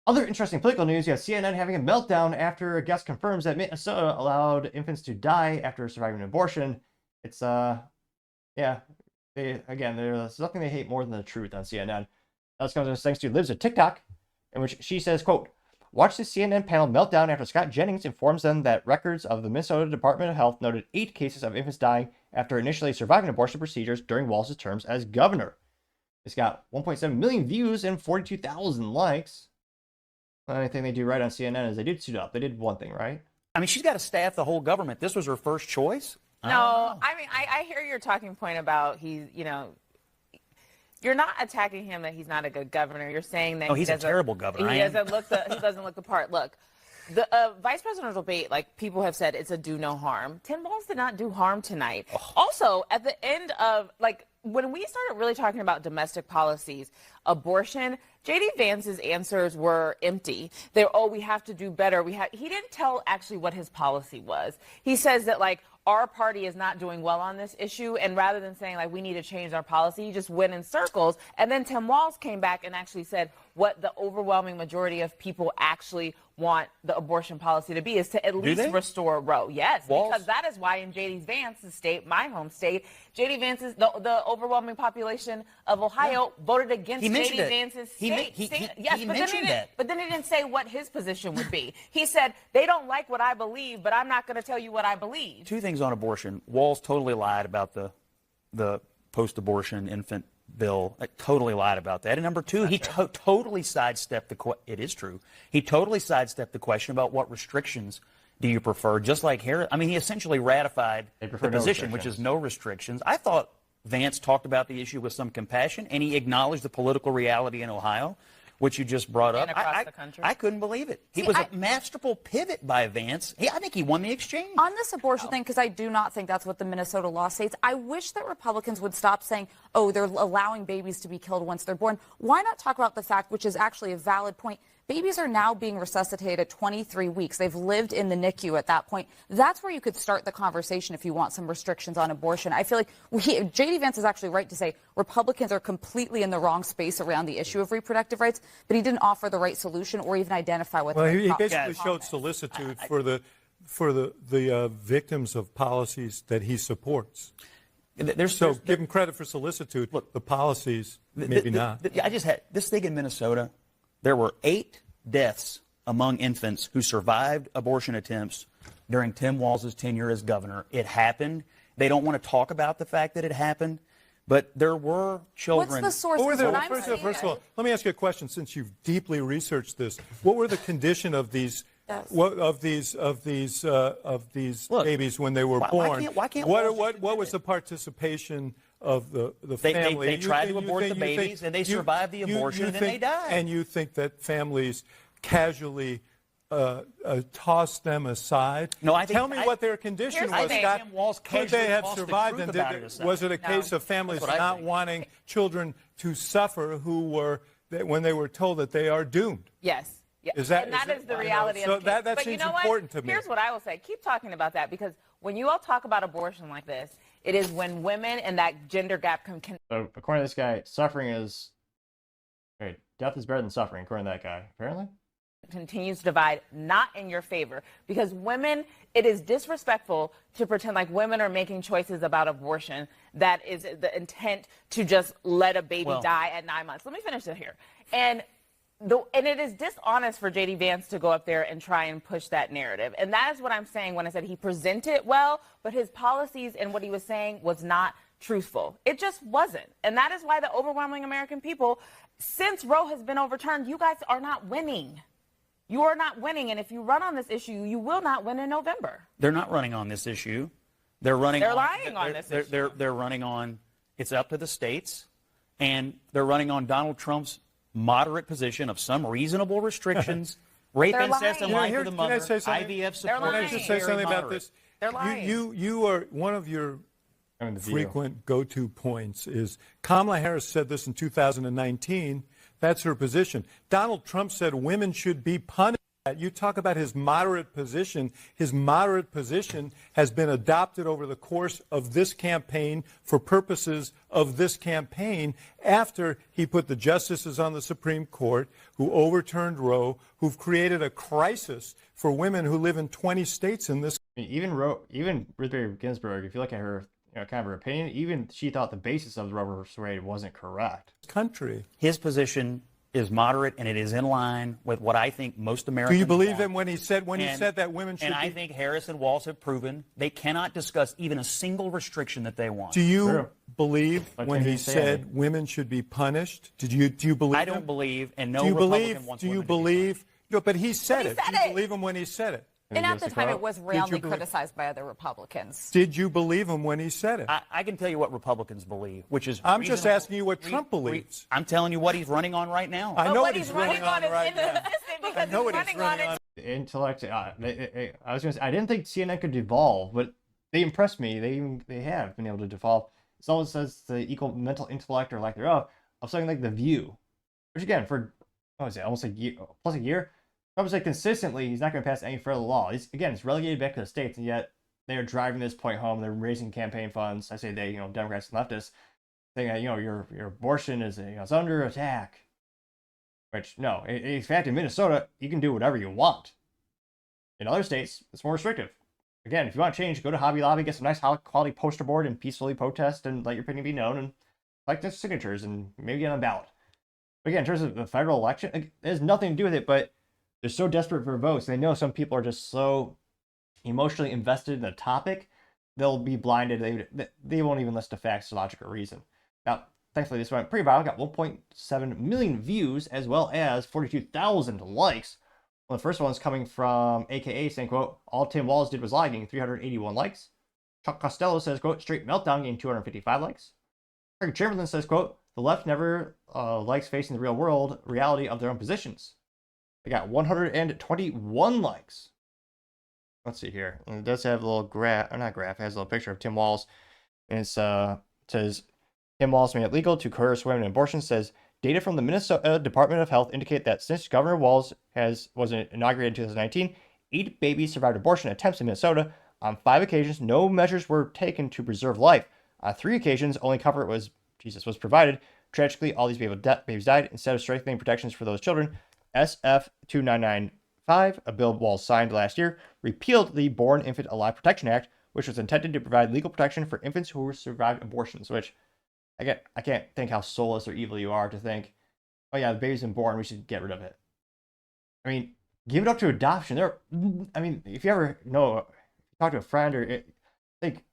Other interesting political news, you have CNN having a meltdown after a guest confirms that Minnesota allowed infants to die after surviving an abortion. It's, yeah, there's nothing they hate more than the truth on CNN. That's comes thanks to Liv's a TikTok, in which she says, quote, watch the CNN panel meltdown after Scott Jennings informs them that records of the Minnesota Department of Health noted 8 cases of infants dying after initially surviving abortion procedures during Walz's terms as governor. It's got 1.7 million views and 42,000 likes. The only thing they do right on CNN is they did suit up. They did one thing right. I mean, she's got to staff the whole government. This was her first choice. No, I mean, I hear your talking point about you're not attacking him that he's not a good governor. You're saying that he's a terrible governor. He doesn't look the part. Look, the vice presidential debate, like people have said, it's a do no harm. Tim Walz did not do harm tonight. Oh. Also, at the end of when we started really talking about domestic policies, abortion, J.D. Vance's answers were empty. We have to do better. He didn't tell actually what his policy was. He says that our party is not doing well on this issue, and rather than saying we need to change our policy, he just went in circles. And then Tim Walz came back and actually said what the overwhelming majority of people actually want the abortion policy to be is to at least restore Roe. Yes, Walz? Because that is why in J.D. Vance's state, my home state, J.D. Vance's the overwhelming population of Ohio voted against J.D. Vance's state. But then he didn't say what his position would be. He said they don't like what I believe, but I'm not going to tell you what I believe. Two things on abortion. Walz totally lied about the post-abortion infant bill. Totally lied about that. And number two, he totally sidestepped it is true. He totally sidestepped the question about what restrictions do you prefer, just like Harris. I mean, he essentially ratified the position, which is no restrictions. I thought Vance talked about the issue with some compassion, and he acknowledged the political reality in Ohio, which you just brought up. And across the country. I couldn't believe it. He was a masterful pivot by Vance. I think he won the exchange. On this abortion thing, because I do not think that's what the Minnesota law states, I wish that Republicans would stop saying, oh, they're allowing babies to be killed once they're born. Why not talk about the fact, which is actually a valid point, babies are now being resuscitated at 23 weeks. They've lived in the NICU at that point. That's where you could start the conversation if you want some restrictions on abortion. I feel like J.D. Vance is actually right to say Republicans are completely in the wrong space around the issue of reproductive rights, but he didn't offer the right solution or even identify what he basically showed solicitude for the victims of policies that he supports. Give him credit for solicitude. Look, the policies, maybe not. I just had this thing in Minnesota. There were 8 deaths among infants who survived abortion attempts during Tim Walz's tenure as governor. It happened. They don't want to talk about the fact that it happened, but there were children. What's the source? First of all, let me ask you a question. Since you've deeply researched this, what were the condition of these? Yes. Of these babies when they were born? What was the participation of the family? They tried to abort the babies, and they survived the abortion, and then they died. And you think that families casually tossed them aside? No, I think. Tell me what their condition was, Scott. Could they have survived? And was it a case of families not wanting children to suffer when they were told that they are doomed? Yes. Yeah. That is the reality of the case. That seems important to me. Here's what I will say. Keep talking about that, because when you all talk about abortion like this, it is when women and that gender gap can. So according to this guy, death is better than suffering, according to that guy, apparently. Continues to divide, not in your favor, because women, it is disrespectful to pretend like women are making choices about abortion. That is the intent to just let a baby die at 9 months. Let me finish it here. And it is dishonest for J.D. Vance to go up there and try and push that narrative. And that is what I'm saying when I said he presented well, but his policies and what he was saying was not truthful. It just wasn't. And that is why the overwhelming American people, since Roe has been overturned, you guys are not winning. You are not winning. And if you run on this issue, you will not win in November. They're not running on this issue. They're lying on this issue. They're running on, it's up to the states, and they're running on Donald Trump's moderate position of some reasonable restrictions, rape, incest, and life of the mother, IVF support. Can I just say something about this? They're lying. You are one of your frequent go-to points is Kamala Harris said this in 2019. That's her position. Donald Trump said women should be punished You talk about his moderate position. His moderate position has been adopted over the course of this campaign for purposes of this campaign after he put the justices on the Supreme Court who overturned Roe, who've created a crisis for women who live in 20 states in this. I mean, even Ruth Bader Ginsburg, if you look at her, kind of her opinion, even she thought the basis of the Roe v. Wade wasn't correct. Country. His position is moderate, and it is in line with what I think most Americans Do you believe want. him when he said that women should? And I think Harris and Walz have proven they cannot discuss even a single restriction that they want. Do you believe when he said women should be punished? Do you believe? I don't believe, and no do you Republican believe? wants Do you women to be believe? No, but he said He it. said Do you it. believe him when he said it? And at the time, it was roundly believe- criticized by other Republicans. Did you believe him when he said it? I can tell you what Republicans believe, which is I'm just reasonable. asking you what Trump believes. I'm telling you what he's running on right now. I know what what he's running on right now. I know what he's running on. Intellect. I was gonna say, I didn't think CNN could devolve, but they impressed me. They have been able to devolve. Someone says the equal mental intellect or lack thereof of something like The View, which again for what was it, almost a year plus a year. Trump said consistently he's not going to pass any federal law. It's relegated back to the states, and yet they are driving this point home. They're raising campaign funds. I say they, Democrats and leftists, saying that your abortion is it's under attack. Which no, in fact, in Minnesota, you can do whatever you want. In other states, it's more restrictive. Again, if you want to change, go to Hobby Lobby, get some nice high quality poster board, and peacefully protest and let your opinion be known, and collect the signatures, and maybe get on a ballot. But again, in terms of the federal election, it has nothing to do with it, but they're so desperate for votes. They know some people are just so emotionally invested in the topic, they'll be blinded. They won't even listen to facts, logic, or reason. Now, thankfully, this went pretty viral. Got 1.7 million views as well as 42,000 likes. Well, the first one's coming from AKA saying, quote, all Tim Walz did was lie, getting 381 likes. Chuck Costello says, quote, straight meltdown, getting 255 likes. Craig Chamberlain says, quote, the left never likes facing the real world reality of their own positions. They got 121 likes. Let's see here. And it does have a little graph, or not graph, it has a little picture of Tim Walz. And it says, Tim Walz made it legal to coerce women in abortion. Says, data from the Minnesota Department of Health indicate that since Governor Walz was inaugurated in 2019, 8 babies survived abortion attempts in Minnesota. On 5 occasions, no measures were taken to preserve life. On 3 occasions, only comfort was provided. Tragically, all these babies died. Instead of strengthening protections for those children, SF 2995, a bill Walz signed last year, repealed the Born Infant Alive Protection Act, which was intended to provide legal protection for infants who survived abortions. Which I can't think how soulless or evil you are to think, oh yeah, the baby's been born, we should get rid of it. I mean, give it up to adoption. If you ever talk to a friend or I think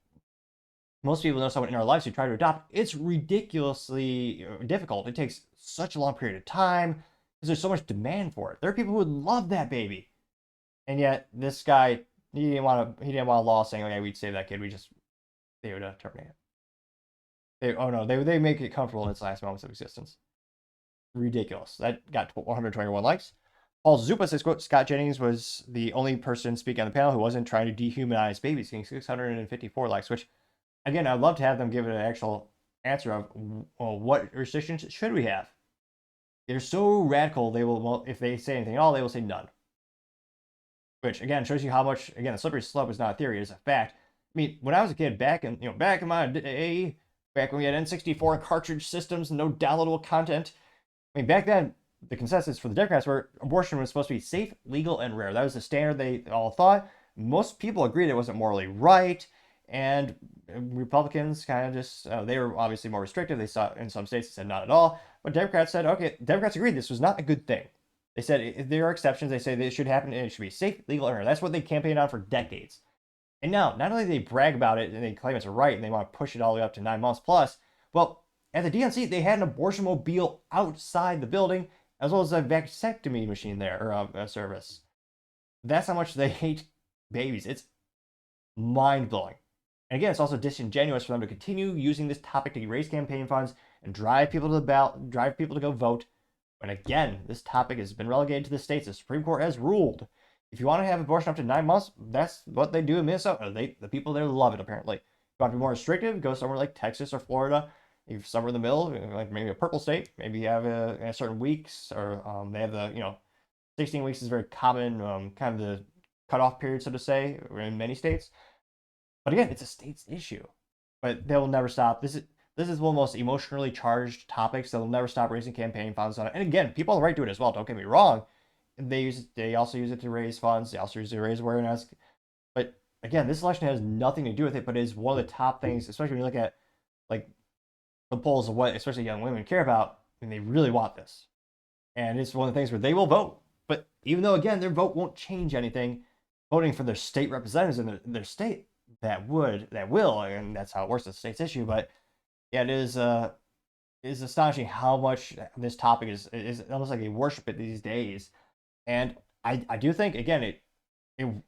most people know someone in our lives who try to adopt, it's ridiculously difficult. It takes such a long period of time because there's so much demand for it. There are people who would love that baby, and yet this guy he didn't want a law saying, okay, we'd save that kid. They would terminate it. They make it comfortable in its last moments of existence. Ridiculous. That got 121 likes. Paul Zupa says, quote, Scott Jennings was the only person speaking on the panel who wasn't trying to dehumanize babies, getting 654 likes, which, again, I'd love to have them give it an actual answer of, well, what restrictions should we have? They're so radical, if they say anything at all, they will say none. Which, again, shows you how much, again, the slippery slope is not a theory, it's a fact. I mean, when I was a kid, back in my day, back when we had N64 and cartridge systems and no downloadable content, I mean, back then, the consensus for the Democrats were abortion was supposed to be safe, legal, and rare. That was the standard they all thought. Most people agreed it wasn't morally right, and Republicans kind of just, they were obviously more restrictive. They saw in some states, they said not at all. But Democrats said, okay, Democrats agreed this was not a good thing. They said if there are exceptions, they say this should happen, and it should be safe, legal, and rare. That's what they campaigned on for decades. And now, not only do they brag about it and they claim it's right and they want to push it all the way up to 9 months plus, well, at the DNC, they had an abortion mobile outside the building, as well as a vasectomy machine there, or a service. That's how much they hate babies. It's mind-blowing. And again, it's also disingenuous for them to continue using this topic to raise campaign funds and drive people to the ballot, drive people to go vote. When again, this topic has been relegated to the states. The Supreme Court has ruled. If you want to have abortion up to 9 months, that's what they do in Minnesota. The people there love it, apparently. If you want to be more restrictive, go somewhere like Texas or Florida. If somewhere in the middle, like maybe a purple state, maybe you have a certain weeks, or they have the 16 weeks is very common, kind of the cutoff period, so to say, in many states. But again, it's a state's issue. But they will never stop. This is one of the most emotionally charged topics. They'll never stop raising campaign funds on it. And again, people have the right to do it as well. Don't get me wrong. They also use it to raise funds. They also use it to raise awareness. But again, this election has nothing to do with it, but it is one of the top things, especially when you look at like the polls of what especially young women care about, and they really want this. And it's one of the things where they will vote. But even though, again, their vote won't change anything, voting for their state representatives in their state, that will, and that's how it works. It's a state's issue. But yeah, it is astonishing how much this topic is almost like a worship it these days. And I do think, again, it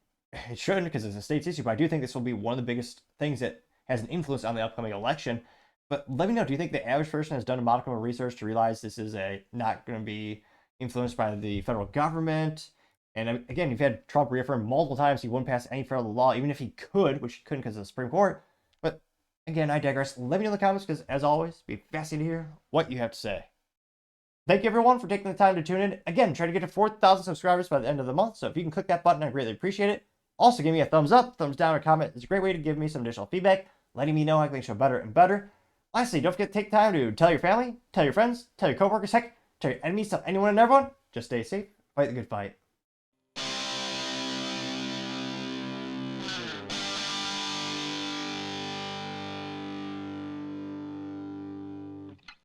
shouldn't, because it's a state's issue, but I do think this will be one of the biggest things that has an influence on the upcoming election. But let me know, do you think the average person has done a modicum of research to realize this is not going to be influenced by the federal government? And again, you've had Trump reaffirm multiple times he wouldn't pass any federal law, even if he could, which he couldn't because of the Supreme Court. But again, I digress. Let me know in the comments, because as always, be fascinated to hear what you have to say. Thank you, everyone, for taking the time to tune in. Again, try to get to 4,000 subscribers by the end of the month, so if you can click that button, I greatly appreciate it. Also, give me a thumbs up, thumbs down, or comment. It's a great way to give me some additional feedback, letting me know how I can make the show better and better. Lastly, don't forget to take time to tell your family, tell your friends, tell your coworkers, heck, tell your enemies, tell anyone and everyone. Just stay safe, fight the good fight.